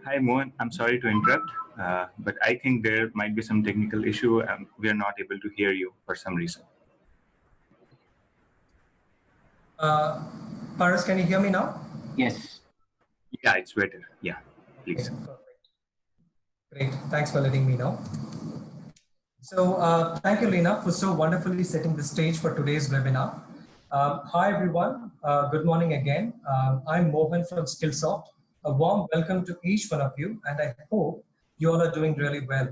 Hi, Mohan. I'm sorry to interrupt, but I think there might be some technical issue and we are not able to hear you for some reason. Paras, can you hear me now? Yes. Yeah, it's better. Yeah, please. Okay, perfect. Great. Thanks for letting me know. So thank you, Lena, for so wonderfully setting the stage for today's webinar. Hi, everyone. Good morning again. I'm Mohan from Skillsoft. A warm welcome to each one of you, and I hope you all are doing really well.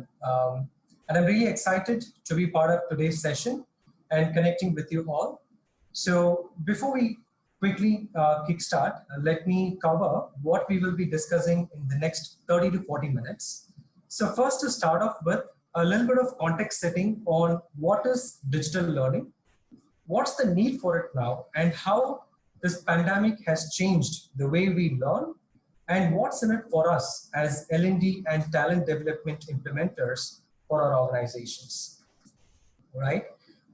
And I'm really excited to be part of today's session and connecting with you all. So before we quickly kickstart, let me cover what we will be discussing in the next 30 to 40 minutes. So first, to start off with a little bit of context setting on what is digital learning, what's the need for it now, and how this pandemic has changed the way we learn, and what's in it for us as L&D and talent development implementers for our organizations, right?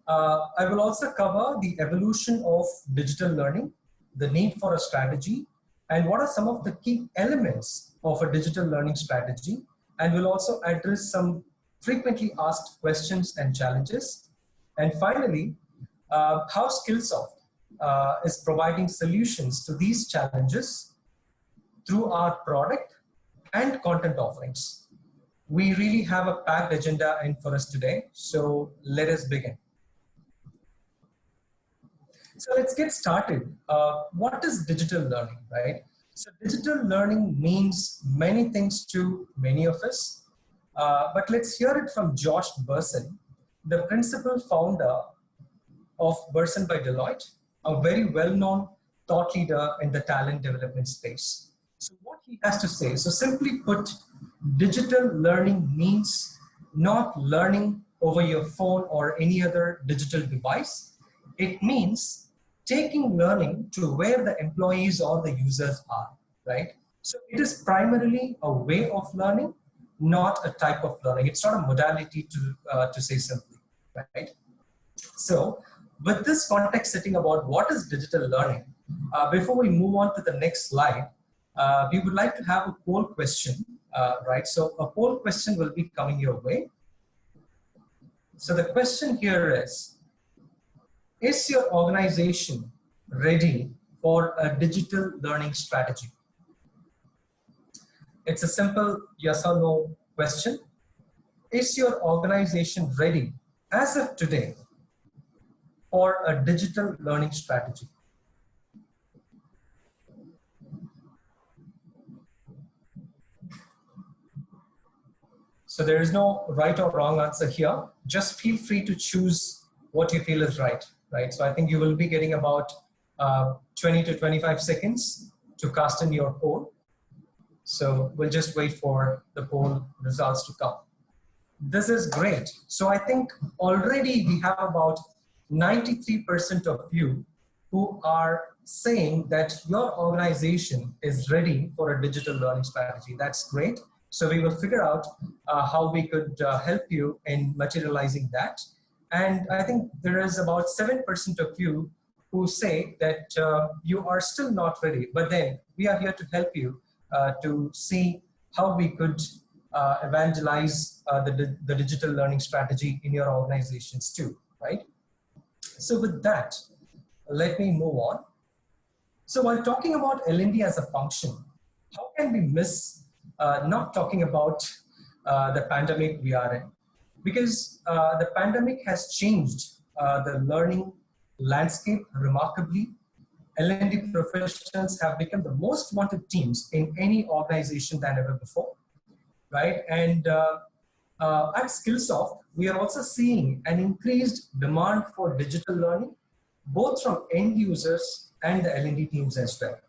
I will also cover the evolution of digital learning, the need for a strategy, and what are some of the key elements of a digital learning strategy. And we'll also address some frequently asked questions and challenges. And finally, how Skillsoft is providing solutions to these challenges through our product and content offerings. We really have a packed agenda in for us today, so let us begin. So let's get started. What is digital learning, right? So digital learning means many things to many of us, but let's hear it from Josh Bersin, the principal founder of Bersin by Deloitte, a very well-known thought leader in the talent development space. So what he has to say, so simply put, digital learning means not learning over your phone or any other digital device. It means taking learning to where the employees or the users are, right? So it is primarily a way of learning, not a type of learning. It's not a modality to say simply, right? So with this context setting about what is digital learning, before we move on to the next slide, we would like to have a poll question, right? So a poll question will be coming your way. So the question here is your organization ready for a digital learning strategy? It's a simple yes or no question. Is your organization ready as of today for a digital learning strategy? So there is no right or wrong answer here. Just feel free to choose what you feel is right, right? So I think you will be getting about 20 to 25 seconds to cast in your poll. So we'll just wait for the poll results to come. This is great. So I think already we have about 93% of you who are saying that your organization is ready for a digital learning strategy. That's great. So we will figure out how we could help you in materializing that. And I think there is about 7% of you who say that you are still not ready, but then we are here to help you to see how we could evangelize the digital learning strategy in your organizations too, right? So with that, let me move on. So while talking about L&D as a function, how can we miss not talking about the pandemic we are in? Because the pandemic has changed the learning landscape remarkably. L&D professionals have become the most wanted teams in any organization than ever before, right? And at Skillsoft, we are also seeing an increased demand for digital learning, both from end users and the L&D teams as well.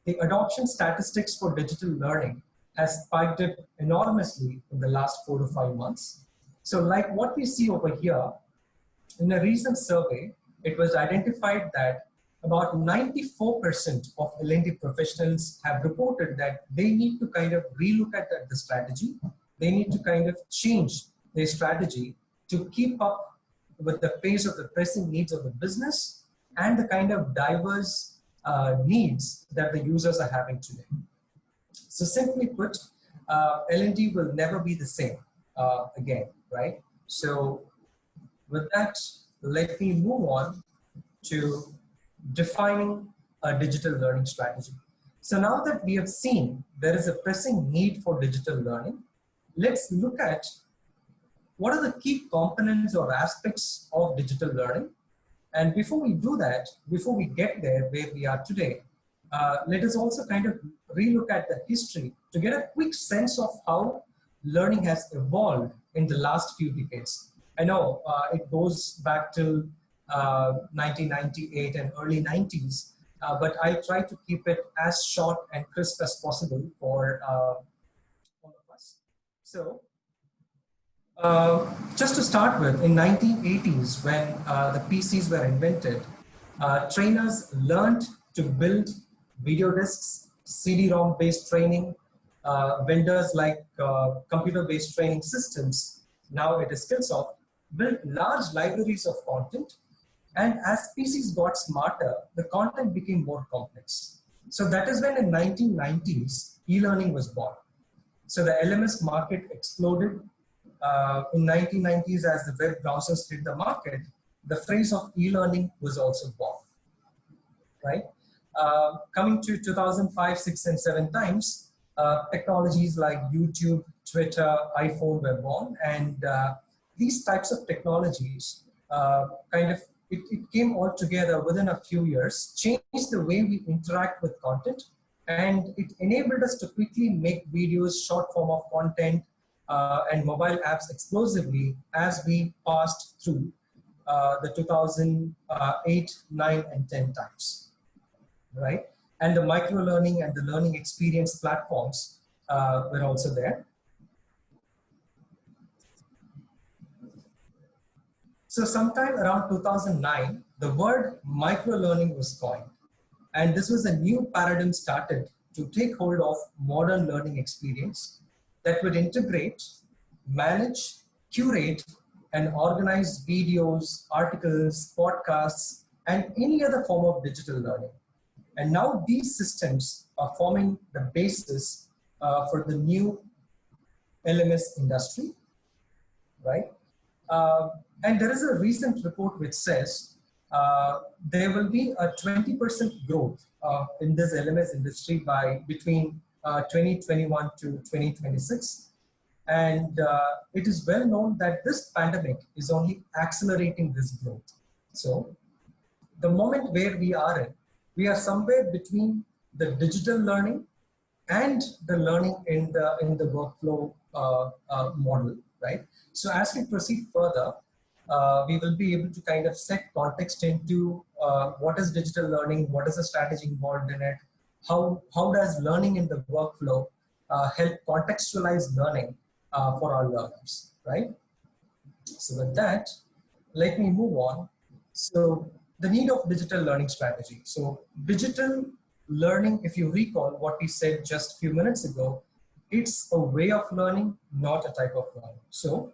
The adoption statistics for digital learning has spiked up enormously in the last 4 to 5 months. So like what we see over here, in a recent survey, it was identified that about 94% of L&D professionals have reported that they need to kind of relook at the strategy. They need to kind of change their strategy to keep up with the pace of the pressing needs of the business and the kind of diverse needs that the users are having today. So simply put, L&D will never be the same again, right? So with that, let me move on to defining a digital learning strategy. So now that we have seen there is a pressing need for digital learning, let's look at what are the key components or aspects of digital learning. And before we do that, before we get there where we are today, let us also kind of relook at the history to get a quick sense of how learning has evolved in the last few decades. I know it goes back to 1998 and early 90s, but I try to keep it as short and crisp as possible for all of us. So just to start with, in 1980s, when the PCs were invented, trainers learned to build video disks, CD-ROM based training, vendors like computer-based training systems, now it is Skillsoft, built large libraries of content. And as PCs got smarter, the content became more complex. So that is when in 1990s, e-learning was born. So the LMS market exploded. In 1990s, as the web browsers hit the market, the phrase of e-learning was also born, right? Coming to 2005, 6, and 7 times, technologies like YouTube, Twitter, iPhone were born, and these types of technologies it came all together within a few years, changed the way we interact with content, and it enabled us to quickly make videos, short form of content, and mobile apps explosively as we passed through the 2008, 9, and 10 times, right? And the micro-learning and the learning experience platforms were also there. So sometime around 2009, the word micro-learning was coined. And this was a new paradigm started to take hold of modern learning experience that would integrate, manage, curate, and organize videos, articles, podcasts, and any other form of digital learning. And now these systems are forming the basis for the new LMS industry, right? And there is a recent report which says there will be a 20% growth in this LMS industry by between 2021 to 2026. And it is well known that this pandemic is only accelerating this growth. So the moment where we are in, we are somewhere between the digital learning and the learning in the workflow model, right? So as we proceed further, we will be able to kind of set context into what is digital learning, what is the strategy involved in it, how does learning in the workflow help contextualize learning for our learners, right? So with that, let me move on. So the need of digital learning strategy. So digital learning, if you recall what we said just a few minutes ago, it's a way of learning, not a type of learning. So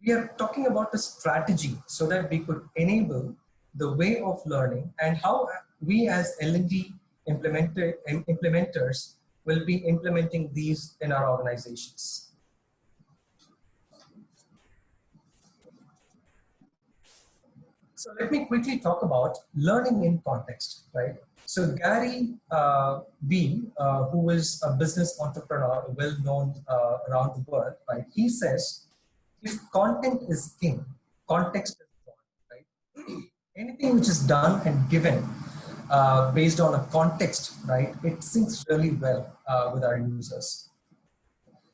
we are talking about a strategy so that we could enable the way of learning and how we as L&D implementers will be implementing these in our organizations. So let me quickly talk about learning in context, right? So Gary B, who is a business entrepreneur, well known around the world, right? He says, if content is king, context is born, right? Anything which is done and given based on a context, right? It syncs really well with our users.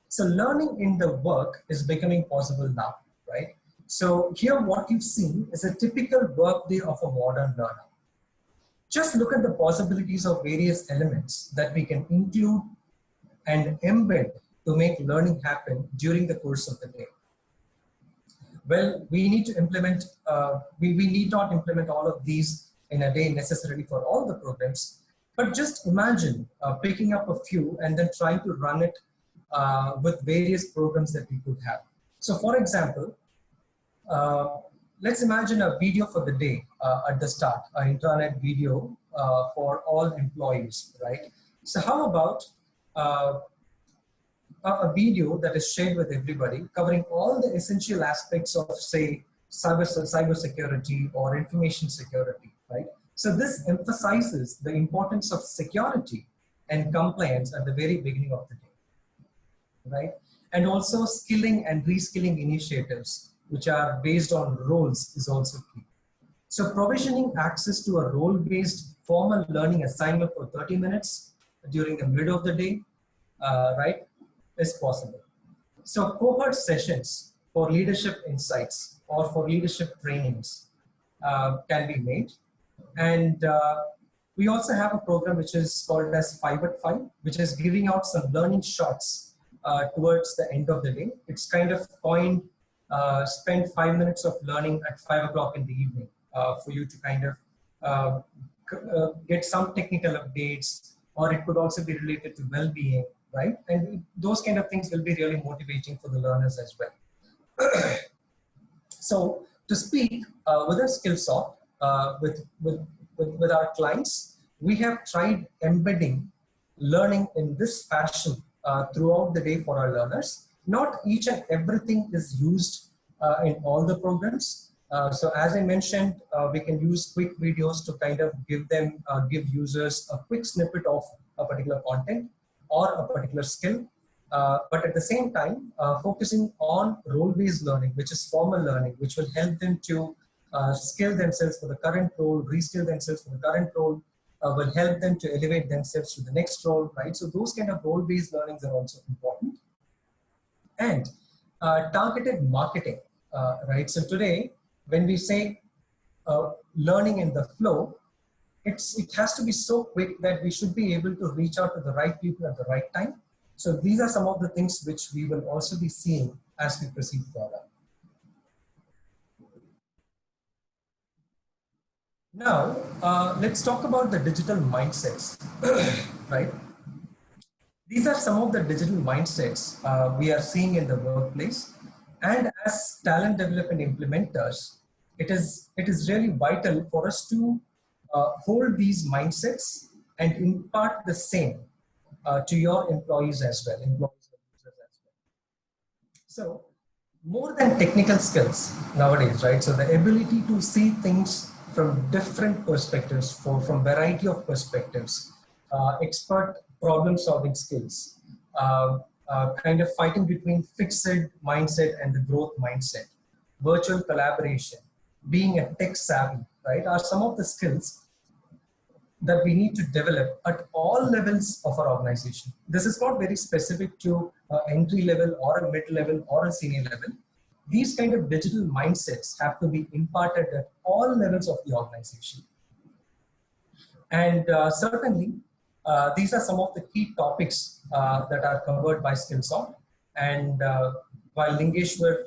So learning in the work is becoming possible now, right? So here what you've seen is a typical workday of a modern learner. Just look at the possibilities of various elements that we can include and embed to make learning happen during the course of the day. Well, we need to implement, we need not implement all of these in a day necessarily for all the programs, but just imagine picking up a few and then trying to run it with various programs that we could have. So for example, let's imagine a video for the day at the start, an intranet video for all employees, right? So how about a video that is shared with everybody, covering all the essential aspects of, say, cyber security or information security, right? So this emphasizes the importance of security and compliance at the very beginning of the day, right? And also skilling and reskilling initiatives, which are based on roles, is also key. So provisioning access to a role-based formal learning assignment for 30 minutes during the middle of the day, right, is possible. So cohort sessions for leadership insights or for leadership trainings can be made. And we also have a program which is called as 5 at 5, which is giving out some learning shots towards the end of the day. It's kind of coined, spend 5 minutes of learning at 5 o'clock in the evening for you to kind of get some technical updates, or it could also be related to well-being, right? And those kind of things will be really motivating for the learners as well. So to speak with a Skillsoft, with our clients, we have tried embedding learning in this fashion throughout the day for our learners. Not each and everything is used in all the programs. So as I mentioned, we can use quick videos to kind of give users a quick snippet of a particular content or a particular skill. But at the same time, focusing on role-based learning, which is formal learning, which will help them to skill themselves for the current role, reskill themselves for the current role, will help them to elevate themselves to the next role, right? So those kind of role-based learnings are also important. And targeted marketing, right? So today, when we say learning in the flow, it has to be so quick that we should be able to reach out to the right people at the right time. So these are some of the things which we will also be seeing as we proceed further. Now, let's talk about the digital mindsets, right? These are some of the digital mindsets we are seeing in the workplace. And as talent development implementers, it is really vital for us to hold these mindsets and impart the same to your employees as well, employees and users as well. So more than technical skills nowadays, right? So the ability to see things from different perspectives, from variety of perspectives, expert problem solving skills, kind of fighting between fixed mindset and the growth mindset, virtual collaboration, being a tech savvy, right, are some of the skills that we need to develop at all levels of our organization. This is not very specific to entry level or a mid level or a senior level. These kind of digital mindsets have to be imparted at all levels of the organization. And certainly, these are some of the key topics that are covered by Skillsoft. And while Lingeshwar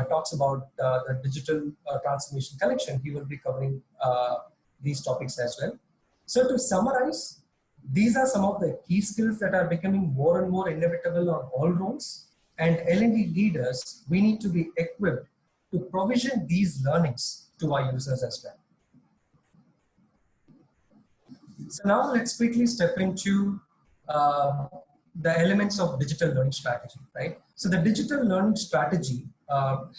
talks about the digital transformation collection, he will be covering these topics as well. So to summarize, these are some of the key skills that are becoming more and more inevitable on all roles. And L&D leaders, we need to be equipped to provision these learnings to our users as well. So now let's quickly step into the elements of digital learning strategy, right? So the digital learning strategy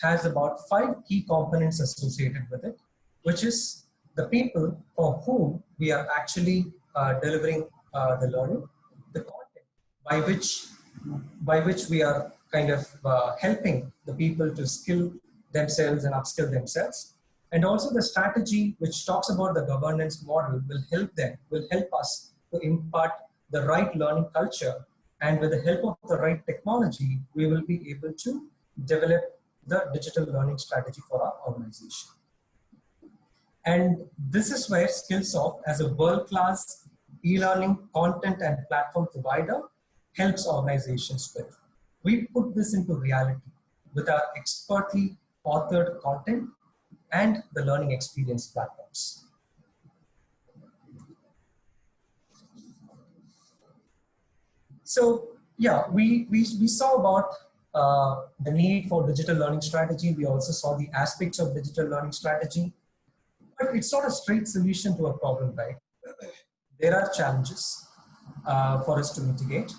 has about 5 key components associated with it, which is the people for whom we are actually delivering the learning, the content by which we are kind of helping the people to skill themselves and upskill themselves. And also the strategy which talks about the governance model will help us to impart the right learning culture. And with the help of the right technology, we will be able to develop the digital learning strategy for our organization. And this is where Skillsoft, as a world-class e-learning content and platform provider, helps organizations with. We put this into reality with our expertly authored content and the learning experience platforms. So yeah, we saw about the need for digital learning strategy. We also saw the aspects of digital learning strategy. But it's not a straight solution to a problem, right? There are challenges for us to mitigate.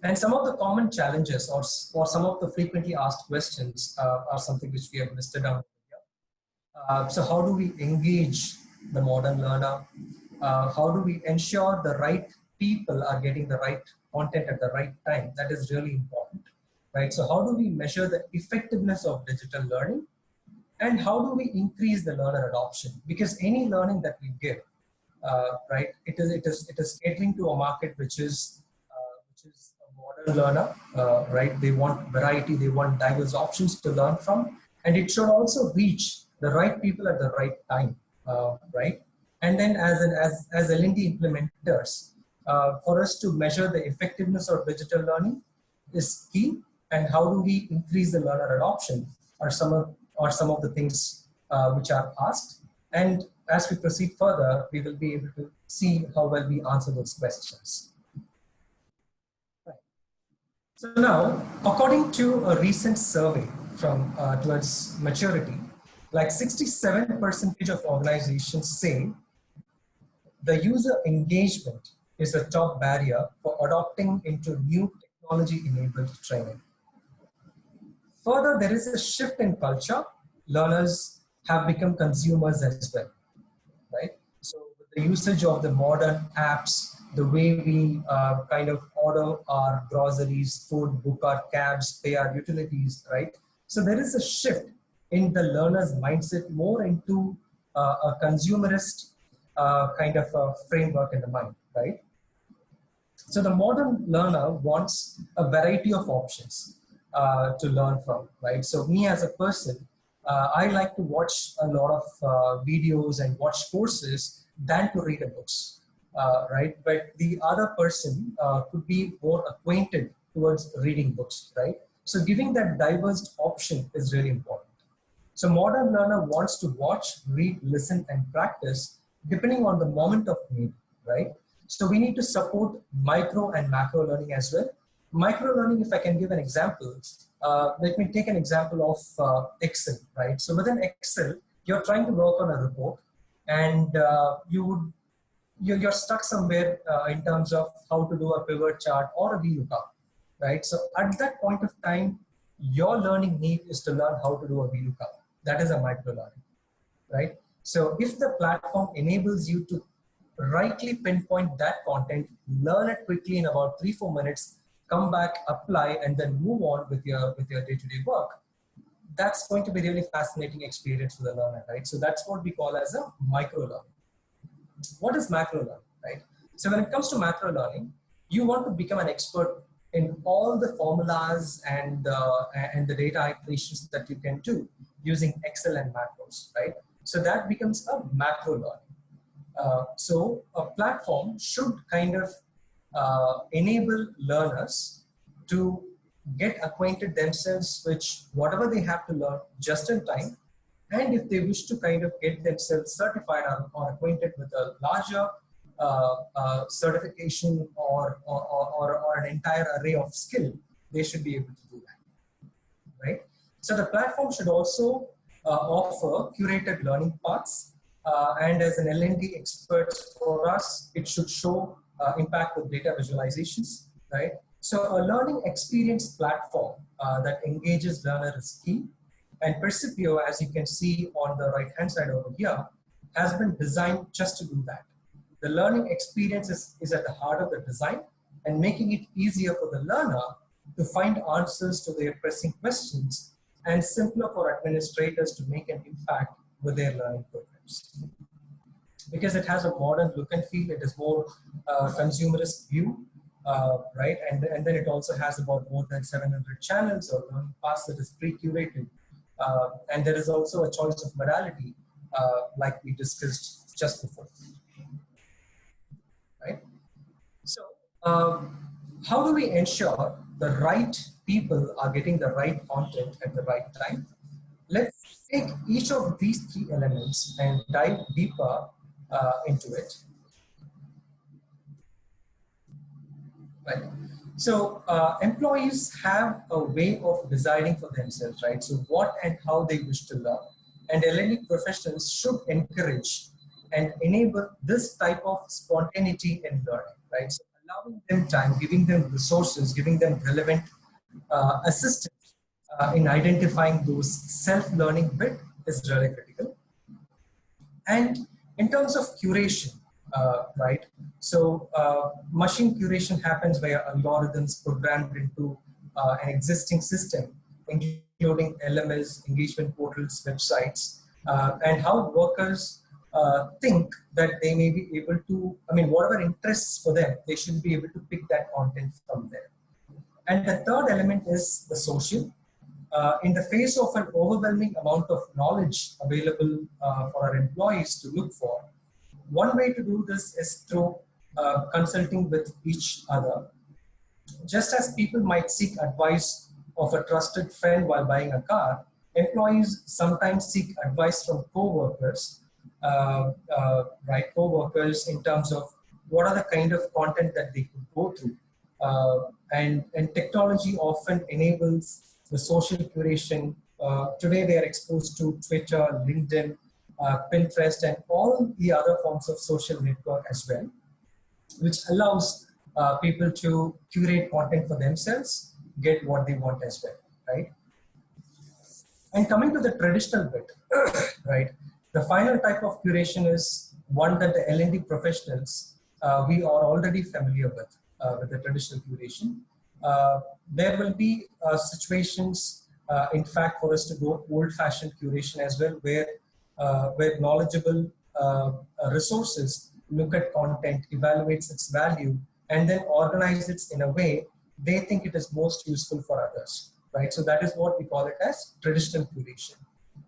And some of the common challenges or some of the frequently asked questions are something which we have listed down here. So how do we engage the modern learner? How do we ensure the right people are getting the right content at the right time? That is really important, right? So how do we measure the effectiveness of digital learning? And how do we increase the learner adoption? Because any learning that we give, right, it is catering to a market which is a modern learner, right? They want variety, they want diverse options to learn from, and it should also reach the right people at the right time, right? And then as L&D implementers, for us to measure the effectiveness of digital learning is key, and how do we increase the learner adoption are some of the things which are asked. And as we proceed further, we will be able to see how well we answer those questions. Right. So now, according to a recent survey from towards maturity, like 67% of organizations say the user engagement is a top barrier for adopting into new technology-enabled training. Further, there is a shift in culture. Learners have become consumers as well, right? So with the usage of the modern apps, the way we kind of order our groceries, food, book our cabs, pay our utilities, right? So there is a shift in the learner's mindset more into a consumerist kind of a framework in the mind, right? So the modern learner wants a variety of options to learn from, right? So me as a person, I like to watch a lot of videos and watch courses than to read a books, right? But the other person could be more acquainted towards reading books, right? So giving that diverse option is really important. So modern learner wants to watch, read, listen, and practice depending on the moment of need, right? So we need to support micro and macro learning as well. Micro learning, if I can give an example, let me take an example of Excel, right? So within Excel, you're trying to work on a report, and you're stuck somewhere in terms of how to do a pivot chart or a VLOOKUP, right? So at that point of time, your learning need is to learn how to do a VLOOKUP. That is a micro learning, right? So if the platform enables you to rightly pinpoint that content, learn it quickly in about 3-4 minutes, come back, apply, and then move on with your day-to-day work, that's going to be really fascinating experience for the learner, right? So that's what we call as a micro learning. What is macro learning, right? So when it comes to macro learning, you want to become an expert in all the formulas and the data iterations that you can do using Excel and macros, right? So that becomes a macro learning. So a platform should kind of enable learners to get acquainted themselves with whatever they have to learn just in time. And if they wish to kind of get themselves certified or acquainted with a larger certification or an entire array of skill, they should be able to do that, right? So the platform should also offer curated learning paths. And as an L&D expert for us, it should show impact with data visualizations, right? So a learning experience platform that engages learner is key. And Percipio, as you can see on the right-hand side over here, has been designed just to do that. The learning experience is at the heart of the design, and making it easier for the learner to find answers to their pressing questions, and simpler for administrators to make an impact with their learning programs. Because it has a modern look and feel, it is more consumerist view, right? And then it also has about more than 700 channels or learning paths that is pre-curated. And there is also a choice of modality, like we discussed just before, right? So how do we ensure the right people are getting the right content at the right time? Let's take each of these 3 elements and dive deeper into it. Right. So employees have a way of deciding for themselves, right? So what and how they wish to learn. and L&D professionals should encourage and enable this type of spontaneity in learning, right? So allowing them time, giving them resources, giving them relevant assistance in identifying those self-learning bit is really critical. And in terms of curation, right? So machine curation happens via algorithms programmed into an existing system, including LMS, engagement portals, websites, and how workers think that they may be able to, I mean, whatever interests for them, they should be able to pick that content from there. And the third element is the social. In the face of an overwhelming amount of knowledge available for our employees to look for, one way to do this is through consulting with each other. Just as people might seek advice of a trusted friend while buying a car, employees sometimes seek advice from co-workers, right? Co-workers in terms of what are the kind of content that they could go through. And technology often enables the social curation. Today they are exposed to Twitter, LinkedIn, Pinterest, and all the other forms of social network as well, which allows people to curate content for themselves, get what they want as well, right? And coming to the traditional bit, right? The final type of curation is one that the L&D professionals, we are already familiar with the traditional curation. There will be situations, in fact, for us to go old-fashioned curation as well, where knowledgeable resources look at content, evaluates its value, and then organize it in a way they think it is most useful for others, right? So that is what we call it as traditional curation.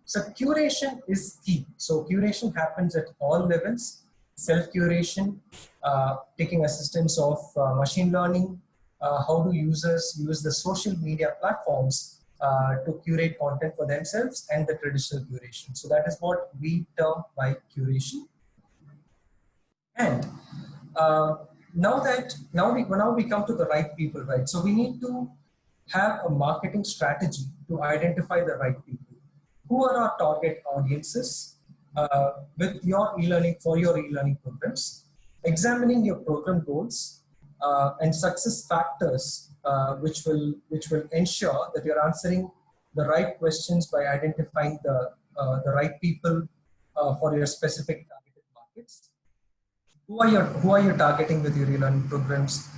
So curation is key. So curation happens at all levels: self-curation, taking assistance of machine learning, how do users use the social media platforms to curate content for themselves, and the traditional curation. So that is what we term by curation. And now we come to the right people, right? So we need to have a marketing strategy to identify the right people. Who are our target audiences with your e-learning, for your e-learning programs? Examining your program goals and success factors, which will ensure that you're answering the right questions by identifying the right people for your specific targeted markets. Who are you targeting with your e-learning programs,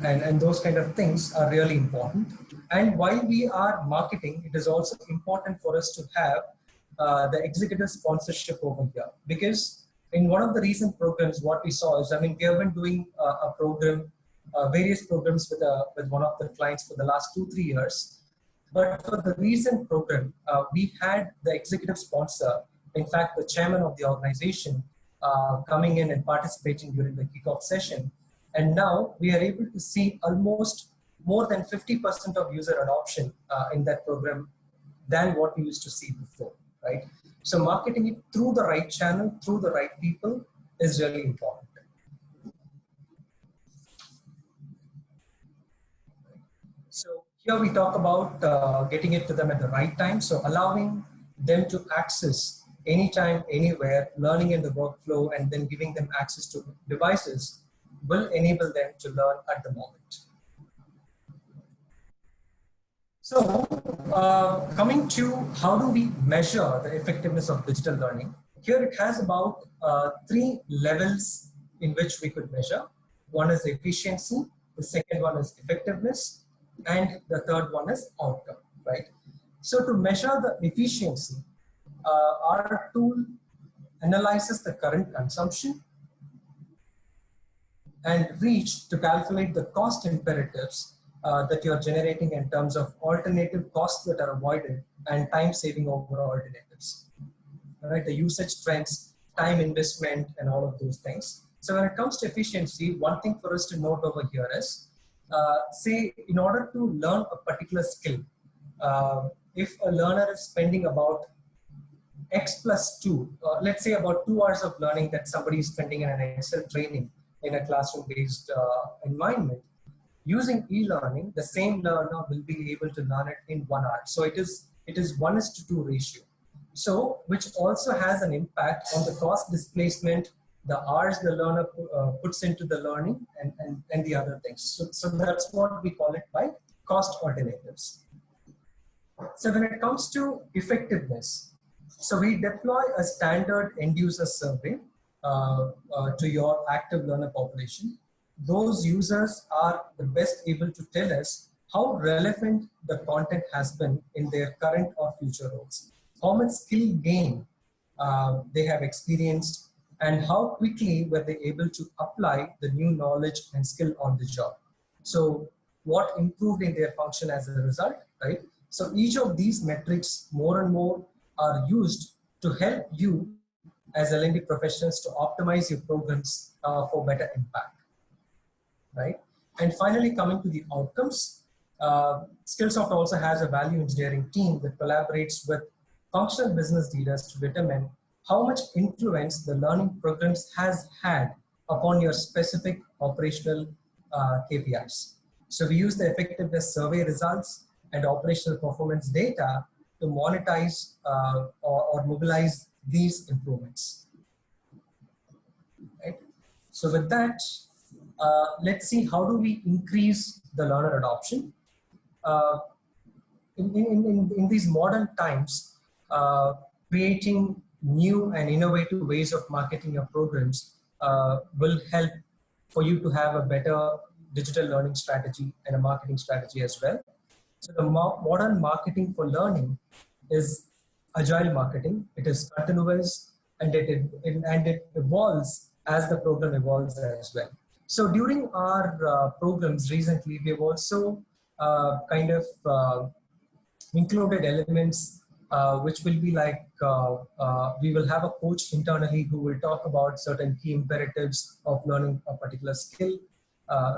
and those kind of things are really important. And while we are marketing, it is also important for us to have the executive sponsorship over here, because in one of the recent programs, what we saw is, I mean, we have been doing a program, various programs with one of the clients for the last 2-3 years. But for the recent program, we had the executive sponsor, in fact, the chairman of the organization, coming in and participating during the kickoff session. And now we are able to see almost more than 50% of user adoption in that program than what we used to see before, right? So marketing it through the right channel, through the right people is really important. So here we talk about getting it to them at the right time. So allowing them to access anytime, anywhere, learning in the workflow, and then giving them access to devices will enable them to learn at the moment. So coming to how do we measure the effectiveness of digital learning? Here it has about 3 levels in which we could measure. One is efficiency, the second one is effectiveness, and the third one is outcome, right? So to measure the efficiency, our tool analyzes the current consumption and reach to calculate the cost imperatives that you're generating in terms of alternative costs that are avoided and time saving over alternatives. All right, the usage trends, time investment, and all of those things. So when it comes to efficiency, one thing for us to note over here is, say, in order to learn a particular skill, if a learner is spending about X plus 2, let's say about 2 hours of learning that somebody is spending in an Excel training in a classroom-based environment, using e-learning, the same learner will be able to learn it in 1 hour. So it is 1:2 ratio. So, which also has an impact on the cost displacement, the hours the learner puts into the learning, and the other things. So that's what we call it by cost alternatives. So when it comes to effectiveness, so we deploy a standard end user survey to your active learner population. Those users are the best able to tell us how relevant the content has been in their current or future roles, how much skill gain they have experienced, and how quickly were they able to apply the new knowledge and skill on the job. So what improved in their function as a result, right? So each of these metrics more and more are used to help you as L&D professionals to optimize your programs for better impact, right? And finally, coming to the outcomes, Skillsoft also has a value engineering team that collaborates with functional business leaders to determine how much influence the learning programs has had upon your specific operational KPIs. So we use the effectiveness survey results and operational performance data to monetize or mobilize these improvements. Right? So with that, let's see how do we increase the learner adoption. Uh, in these modern times, creating new and innovative ways of marketing your programs will help for you to have a better digital learning strategy and a marketing strategy as well. So the modern marketing for learning is agile marketing. It is continuous and it evolves as the program evolves as well. So during our programs recently, we have also kind of included elements which will be like we will have a coach internally who will talk about certain key imperatives of learning a particular skill,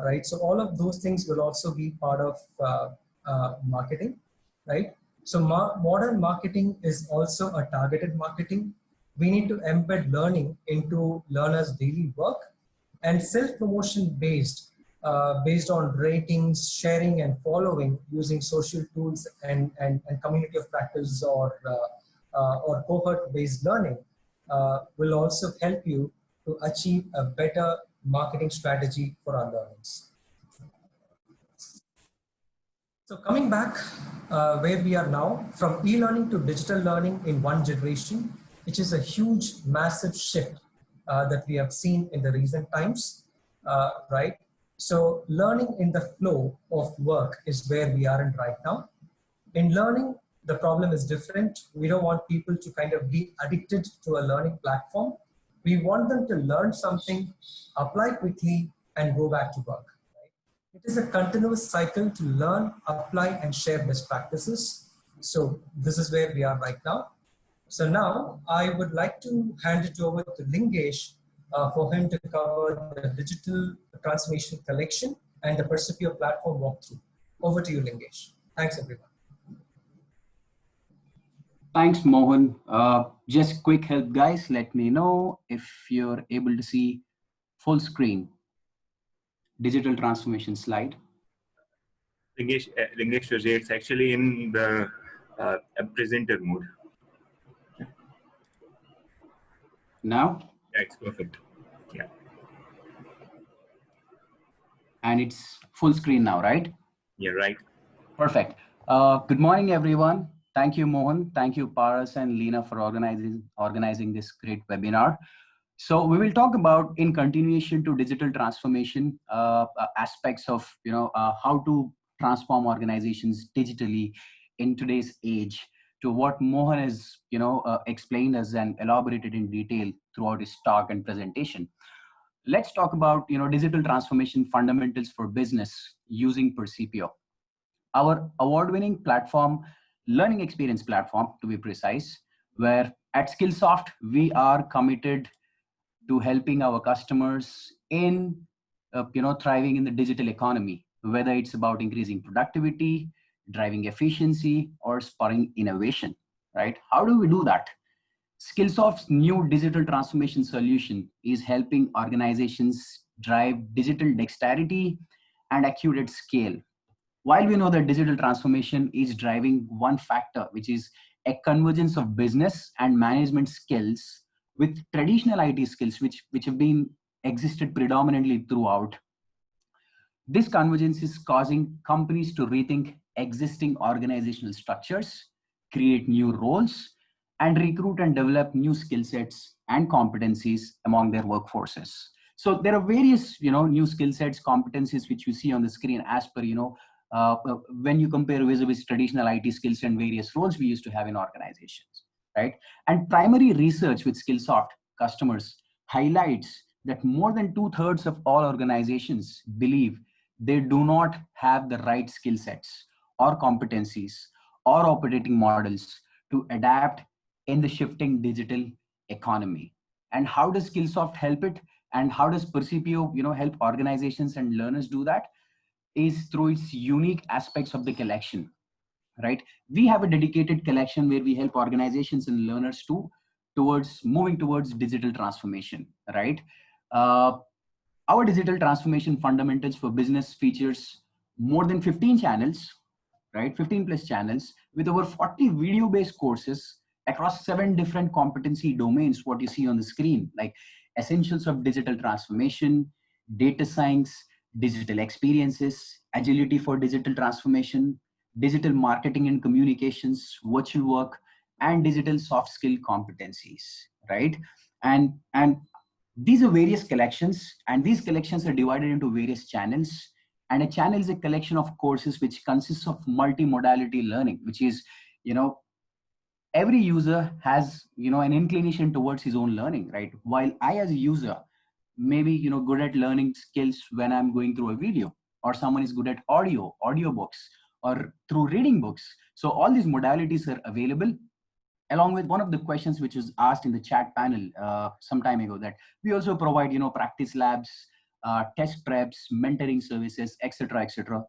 right? So all of those things will also be part of marketing, right? So modern marketing is also a targeted marketing. We need to embed learning into learners' daily work, and self-promotion based on ratings, sharing, and following using social tools and community of practice or cohort-based learning will also help you to achieve a better marketing strategy for our learners. So coming back where we are now, from e-learning to digital learning in one generation, which is a huge, massive shift that we have seen in the recent times, right? So learning in the flow of work is where we are in right now. In learning, the problem is different. We don't want people to kind of be addicted to a learning platform. We want them to learn something, apply quickly, and go back to work. It is a continuous cycle to learn, apply, and share best practices. So this is where we are right now. So now I would like to hand it over to Lingesh for him to cover the digital transformation collection and the Persevere platform walkthrough. Over to you, Lingesh. Thanks, everyone. Thanks, Mohan. Just quick help, guys. Let me know if you're able to see full screen digital transformation slide. Lingesh, it's actually in the presenter mode. Now? Yeah, it's perfect. Yeah. And it's full screen now, right? Yeah, right. Perfect. Good morning, everyone. Thank you, Mohan. Thank you, Paras and Leena, for organizing this great webinar. So we will talk about, in continuation to digital transformation, aspects of how to transform organizations digitally in today's age, to what Mohan has explained us and elaborated in detail throughout his talk and presentation. Let's talk about digital transformation fundamentals for business using Percipio, our award-winning platform, learning experience platform to be precise, where at Skillsoft we are committed to helping our customers in thriving in the digital economy, whether it's about increasing productivity, driving efficiency, or spurring innovation, right? How do we do that? Skillsoft's new digital transformation solution is helping organizations drive digital dexterity and accurate scale. While we know that digital transformation is driving one factor, which is a convergence of business and management skills with traditional IT skills, which have been existed predominantly throughout. This convergence is causing companies to rethink existing organizational structures, create new roles, and recruit and develop new skill sets and competencies among their workforces. So there are various, new skill sets, competencies which you see on the screen as per, when you compare vis-a-vis traditional IT skills and various roles we used to have in organizations, right? And primary research with Skillsoft customers highlights that more than 2/3 of all organizations believe they do not have the right skill sets or competencies or operating models to adapt in the shifting digital economy. And how does Skillsoft help it? And how does Percipio, help organizations and learners do that? Is through its unique aspects of the collection, right? We have a dedicated collection where we help organizations and learners towards moving towards digital transformation, right? Uh, our digital transformation fundamentals for business features more than 15 channels, right? 15 plus channels with over 40 video-based courses across 7 different competency domains, what you see on the screen, like essentials of digital transformation, data science, digital experiences, agility for digital transformation, digital marketing and communications, virtual work, and digital soft skill competencies, right? And these are various collections, and these collections are divided into various channels. And a channel is a collection of courses which consists of multimodality learning, which is, every user has, an inclination towards his own learning, right? While I, as a user, maybe, good at learning skills when I'm going through a video, or someone is good at audiobooks, or through reading books. So all these modalities are available, along with one of the questions which was asked in the chat panel some time ago, that we also provide, practice labs, test preps, mentoring services, etc.,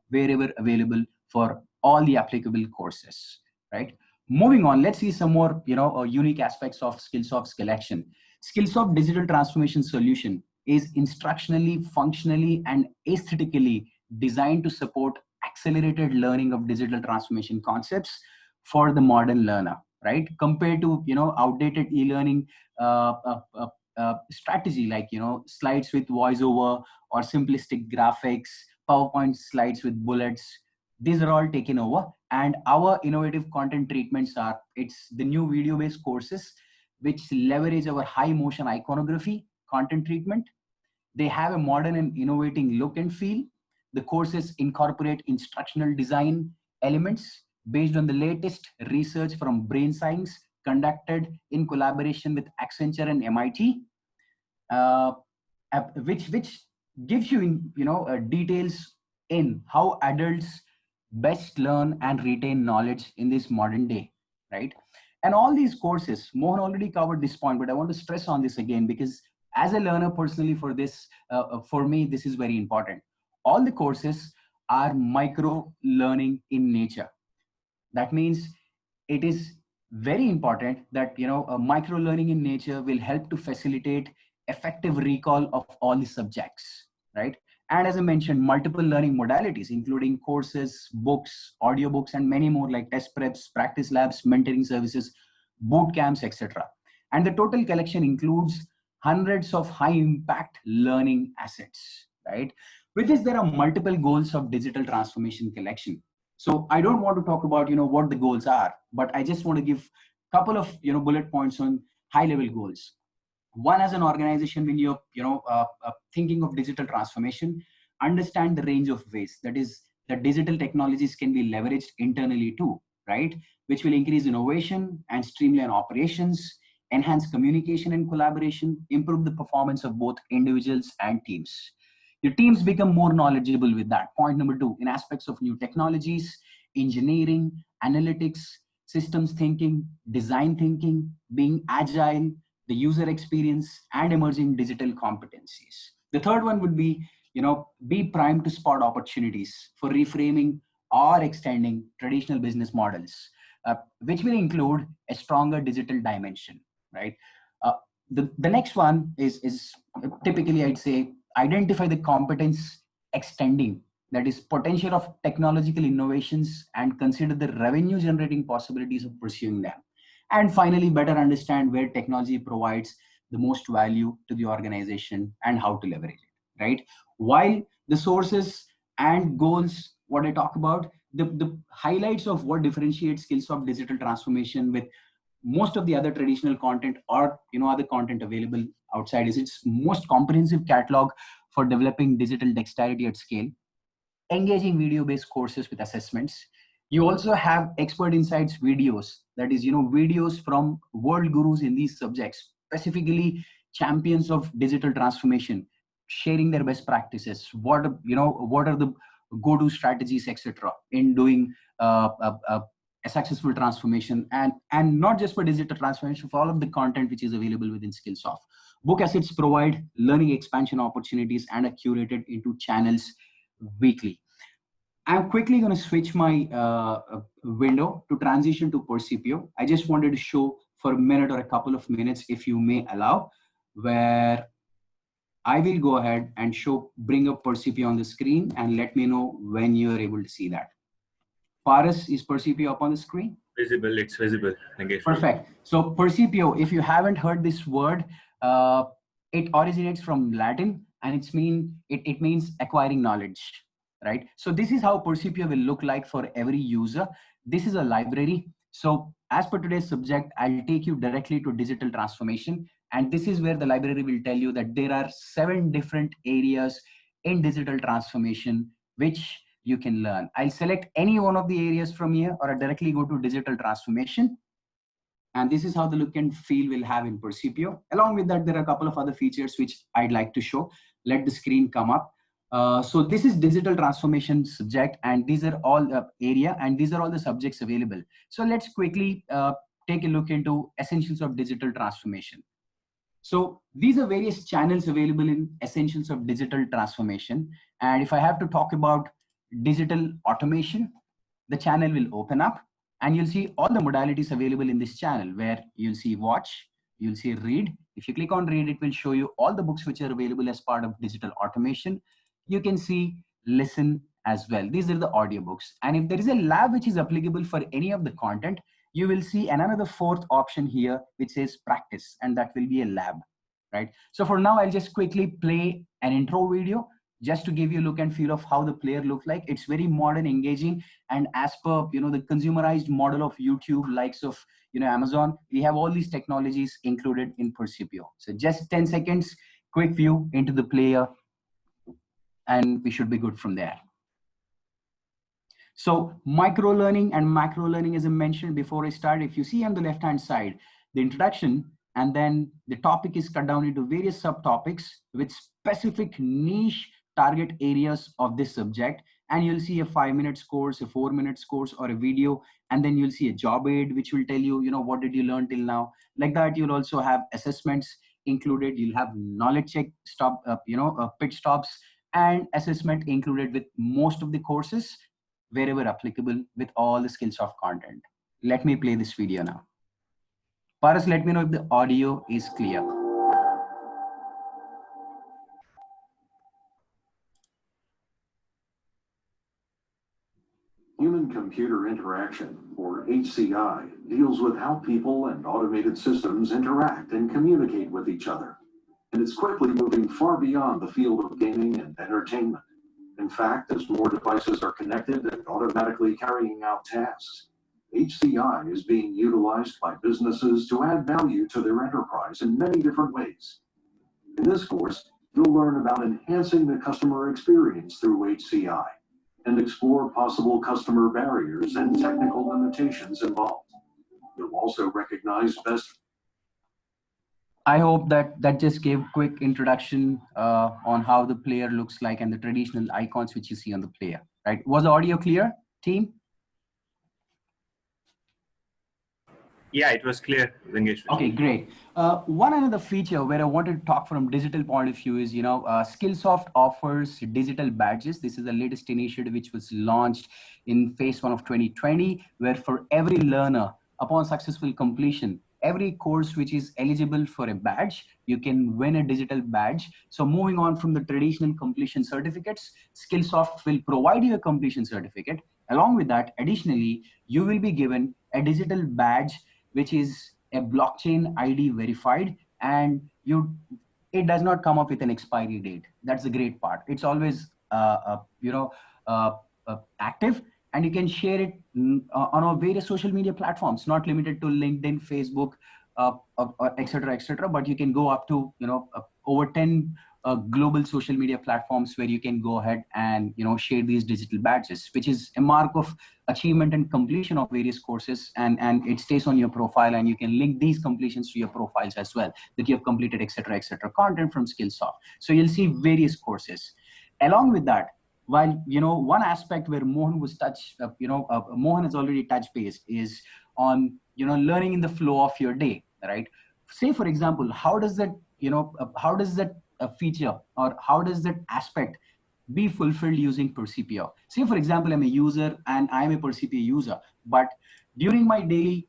wherever available for all the applicable courses, right? Moving on, let's see some more, unique aspects of Skillsoft's collection. Skillsoft Digital Transformation Solution is instructionally, functionally, and aesthetically designed to support accelerated learning of digital transformation concepts for the modern learner, right? Compared to, outdated e-learning strategy, like, slides with voiceover or simplistic graphics, PowerPoint slides with bullets. These are all taken over, and our innovative content treatments it's the new video-based courses which leverage our high motion iconography content treatment. They have a modern and innovating look and feel. The courses incorporate instructional design elements based on the latest research from brain science conducted in collaboration with Accenture and MIT, which gives you, details in how adults best learn and retain knowledge in this modern day, right? And all these courses, Mohan already covered this point, but I want to stress on this again, because as a learner personally for this, for me, this is very important. All the courses are micro learning in nature. That means it is very important that, micro learning in nature will help to facilitate effective recall of all the subjects, right? And as I mentioned, multiple learning modalities, including courses, books, audiobooks, and many more, like test preps, practice labs, mentoring services, boot camps, etc. And the total collection includes hundreds of high impact learning assets, right? With this, there are multiple goals of digital transformation collection. So I don't want to talk about, what the goals are, but I just want to give a couple of, bullet points on high level goals. One, as an organization, when you're, thinking of digital transformation, understand the range of ways that is that digital technologies can be leveraged internally too, right? Which will increase innovation and streamline operations, enhance communication and collaboration, improve the performance of both individuals and teams. Your teams become more knowledgeable with that. Point number 2, in aspects of new technologies, engineering, analytics, systems thinking, design thinking, being agile, the user experience, and emerging digital competencies. The third one would be, be primed to spot opportunities for reframing or extending traditional business models, which will include a stronger digital dimension, right? The next one is typically, I'd say, identify the competence extending, that is potential of technological innovations, and consider the revenue generating possibilities of pursuing them. And finally, better understand where technology provides the most value to the organization and how to leverage it, right? While the sources and goals, what I talk about, the highlights of what differentiates Skillsoft digital transformation with most of the other traditional content or other content available outside is its most comprehensive catalog for developing digital dexterity at scale, engaging video-based courses with assessments. You also have expert insights videos, that is, videos from world gurus in these subjects, specifically champions of digital transformation, sharing their best practices. What are the go-to strategies, etc., in doing a successful transformation, and not just for digital transformation, for all of the content which is available within Skillsoft. Book assets provide learning expansion opportunities and are curated into channels weekly. I'm quickly going to switch my window to transition to Percipio. I just wanted to show for a minute or a couple of minutes, if you may allow, where I will go ahead and bring up Percipio on the screen and let me know when you're able to see that. Paras, is Percipio up on the screen? Visible, it's visible. Perfect. So Percipio, if you haven't heard this word, it originates from Latin and it means acquiring knowledge, right? So this is how Percipio will look like for every user. This is a library. So as per today's subject, I'll take you directly to digital transformation. And this is where the library will tell you that there are 7 different areas in digital transformation, which you can learn. I'll select any one of the areas from here, or I directly go to digital transformation. And this is how the look and feel will have in Percipio. Along with that, there are a couple of other features which I'd like to show. Let the screen come up. So this is digital transformation subject, and these are all the area, and these are all the subjects available. So let's quickly take a look into essentials of digital transformation. So these are various channels available in essentials of digital transformation. And if I have to talk about digital automation, the channel will open up and you'll see all the modalities available in this channel, where you'll see watch, you'll see read. If you click on read, it will show you all the books which are available as part of digital automation. You can see listen as well. These are the audiobooks. And if there is a lab which is applicable for any of the content, you will see another 4th option here, which says practice, and that will be a lab, right? So for now, I'll just quickly play an intro video just to give you a look and feel of how the player looks like. It's very modern, engaging, and as per the consumerized model of YouTube, likes of Amazon, we have all these technologies included in Percipio. So just 10 seconds, quick view into the player, and we should be good from there. So micro learning and macro learning, as I mentioned before I start, if you see on the left-hand side, the introduction, and then the topic is cut down into various subtopics with specific niche target areas of this subject. And you'll see a 5-minute course, a 4-minute course, or a video. And then you'll see a job aid, which will tell you, what did you learn till now? Like that, you'll also have assessments included. You'll have knowledge check pit stops and assessment included with most of the courses, wherever applicable, with all the Skillsoft content. Let me play this video now. Paras, let me know if the audio is clear. Human-computer interaction, or HCI, deals with how people and automated systems interact and communicate with each other. And it's quickly moving far beyond the field of gaming and entertainment. In fact, as more devices are connected and automatically carrying out tasks, HCI is being utilized by businesses to add value to their enterprise in many different ways. In this course, you'll learn about enhancing the customer experience through HCI and explore possible customer barriers and technical limitations involved. You'll also recognize best. I hope that just gave quick introduction on how the player looks like and the traditional icons which you see on the player, right? Was the audio clear, team? Yeah, it was clear, Lingeshwar. Okay, great. One another feature where I wanted to talk from digital point of view is, Skillsoft offers digital badges. This is the latest initiative which was launched in phase 1 of 2020, where for every learner, upon successful completion, every course which is eligible for a badge, you can win a digital badge. So moving on from the traditional completion certificates, Skillsoft will provide you a completion certificate. Along with that, additionally, you will be given a digital badge which is a blockchain ID verified, and it does not come up with an expiry date. That's the great part. It's always uh, active, and you can share it on our various social media platforms, not limited to LinkedIn, Facebook, et cetera, but you can go up to over 10 global social media platforms where you can go ahead and share these digital badges, which is a mark of achievement and completion of various courses, and it stays on your profile, and you can link these completions to your profiles as well, that you have completed, et cetera, content from Skillsoft. So you'll see various courses. Along with that, while one aspect where Mohan was Mohan has already touched base is on learning in the flow of your day, right? Say for example, how does that feature, or how does that aspect be fulfilled using Percipio? Say for example, I'm a user and I'm a Percipio user, but during my daily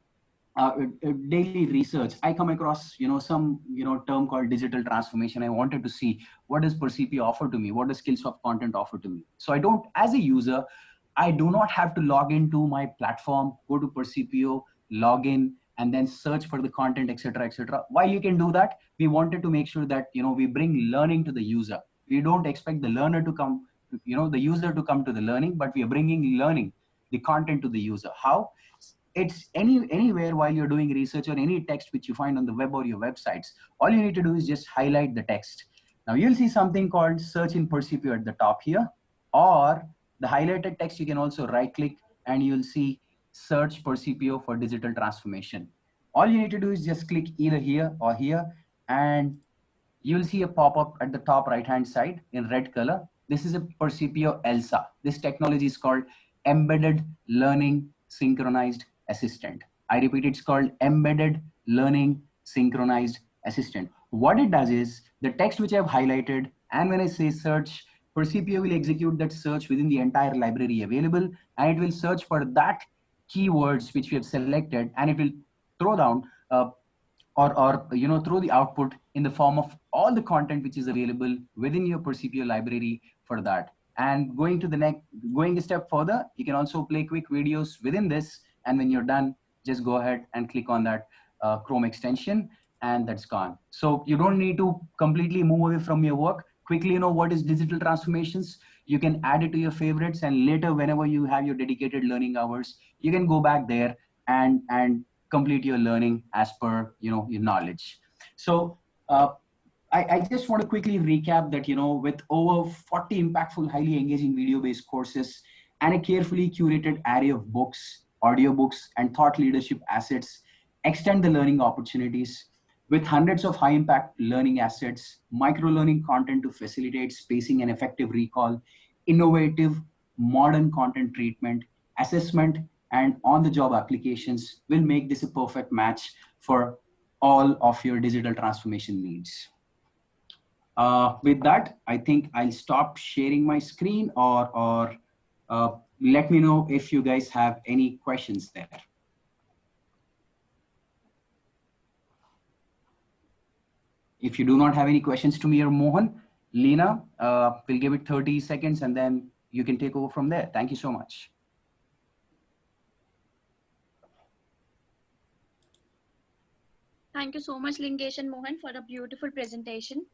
research, I come across some term called digital transformation. I wanted to see, what does Percipio offer to me, what does Skillsoft content offer to me? So I don't, as a user, I do not have to log into my platform, go to Percipio, log in, and then search for the content, etc. While you can do that, we wanted to make sure that we bring learning to the user. We don't expect the learner to come, the user to come to the learning, but we are bringing learning, the content, to the user. How? It's anywhere while you're doing research, or any text which you find on the web or your websites, all you need to do is just highlight the text. Now you'll see something called search in Percipio at the top here, or the highlighted text, you can also right click and you'll see search Percipio for digital transformation. All you need to do is just click either here or here, and you'll see a pop-up at the top right-hand side in red color. This is a Percipio ELSA. This technology is called Embedded Learning Synchronized Assistant. I repeat, it's called Embedded Learning Synchronized Assistant. What it does is, the text which I've highlighted, and when I say search, Percipio will execute that search within the entire library available, and it will search for that keywords which we have selected, and it will throw down throw the output in the form of all the content which is available within your Percipio library for that. And going a step further, you can also play quick videos within this, and when you're done, just go ahead and click on that Chrome extension, and that's gone. So you don't need to completely move away from your work. Quickly know what is digital transformations. You can add it to your favorites, and later, whenever you have your dedicated learning hours, you can go back there and complete your learning as per your knowledge. So I just want to quickly recap that with over 40 impactful, highly engaging video-based courses and a carefully curated array of books, audiobooks, and thought leadership assets, extend the learning opportunities with hundreds of high-impact learning assets, micro-learning content to facilitate spacing and effective recall, innovative modern content treatment, assessment, and on-the-job applications will make this a perfect match for all of your digital transformation needs. With that, I think I'll stop sharing my screen, or let me know if you guys have any questions there. If you do not have any questions to me or Mohan, Lena, we'll give it 30 seconds and then you can take over from there. Thank you so much. Thank you so much, Lingesh and Mohan, for a beautiful presentation.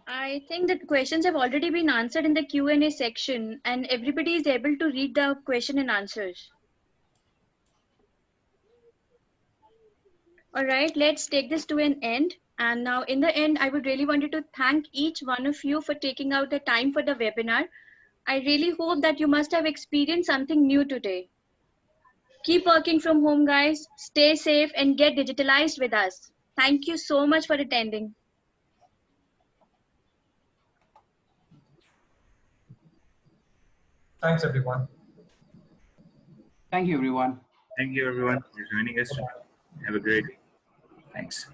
I think that questions have already been answered in the Q&A section, and everybody is able to read the question and answers. All right, let's take this to an end. And now in the end, I would really wanted to thank each one of you for taking out the time for the webinar. I really hope that you must have experienced something new today. Keep working from home, guys. Stay safe and get digitalized with us. Thank you so much for attending. Thanks, everyone. Thank you, everyone. Thank you, everyone, for joining us. Have a great day. Thanks.